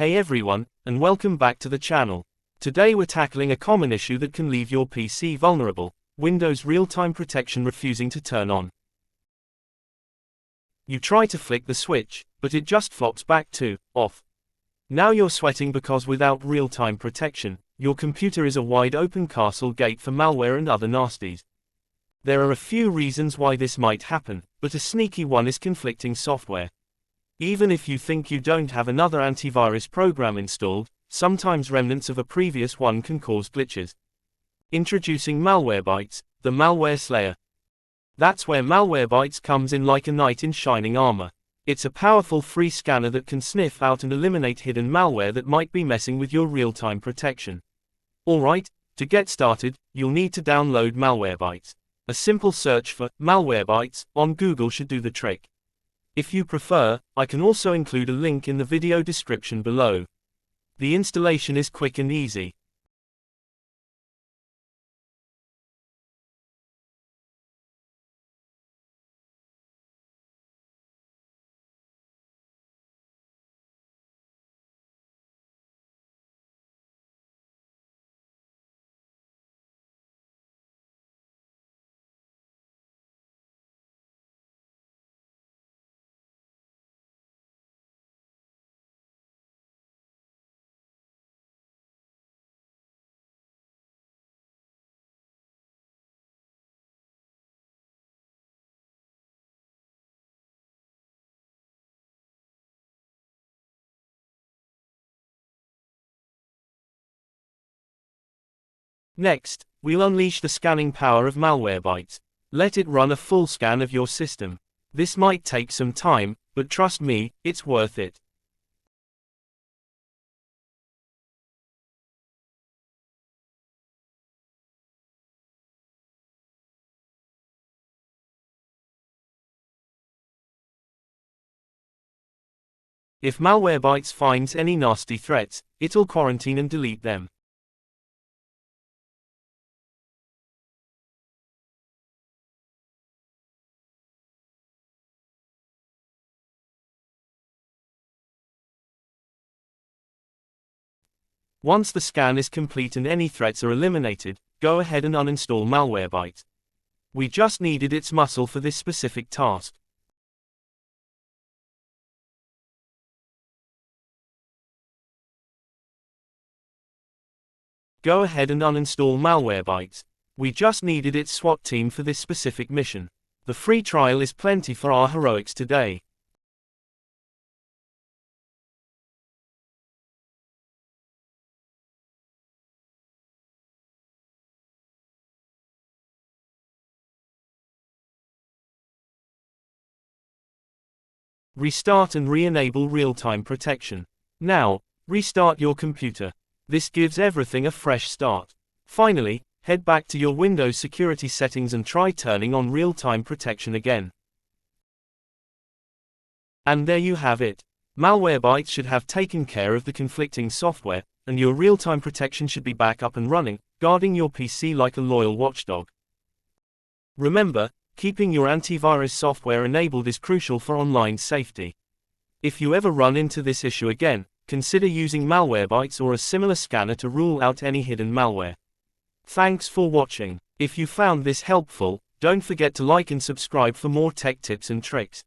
Hey everyone, and welcome back to the channel. Today we're tackling a common issue that can leave your PC vulnerable: Windows real-time protection refusing to turn on. You try to flick the switch, but it just flops back to off. Now you're sweating because without real-time protection, your computer is a wide-open castle gate for malware and other nasties. There are a few reasons why this might happen, but a sneaky one is conflicting software. Even if you think you don't have another antivirus program installed, sometimes remnants of a previous one can cause glitches. Introducing Malwarebytes, the malware slayer. That's where Malwarebytes comes in like a knight in shining armor. It's a powerful free scanner that can sniff out and eliminate hidden malware that might be messing with your real-time protection. Alright, to get started, you'll need to download Malwarebytes. A simple search for Malwarebytes on Google should do the trick. If you prefer, I can also include a link in the video description below. The installation is quick and easy. Next, we'll unleash the scanning power of Malwarebytes. Let it run a full scan of your system. This might take some time, but trust me, it's worth it. If Malwarebytes finds any nasty threats, it'll quarantine and delete them. Once the scan is complete and any threats are eliminated, go ahead and uninstall Malwarebytes. We just needed its muscle for this specific task. Go ahead and uninstall Malwarebytes. We just needed its SWAT team for this specific mission. The free trial is plenty for our heroics today. Restart and re-enable real-time protection. Now, restart your computer. This gives everything a fresh start. Finally, head back to your Windows security settings and try turning on real-time protection again. And there you have it. Malwarebytes should have taken care of the conflicting software, and your real-time protection should be back up and running, guarding your PC like a loyal watchdog. Remember, keeping your antivirus software enabled is crucial for online safety. If you ever run into this issue again, consider using Malwarebytes or a similar scanner to rule out any hidden malware. Thanks for watching. If you found this helpful, don't forget to like and subscribe for more tech tips and tricks.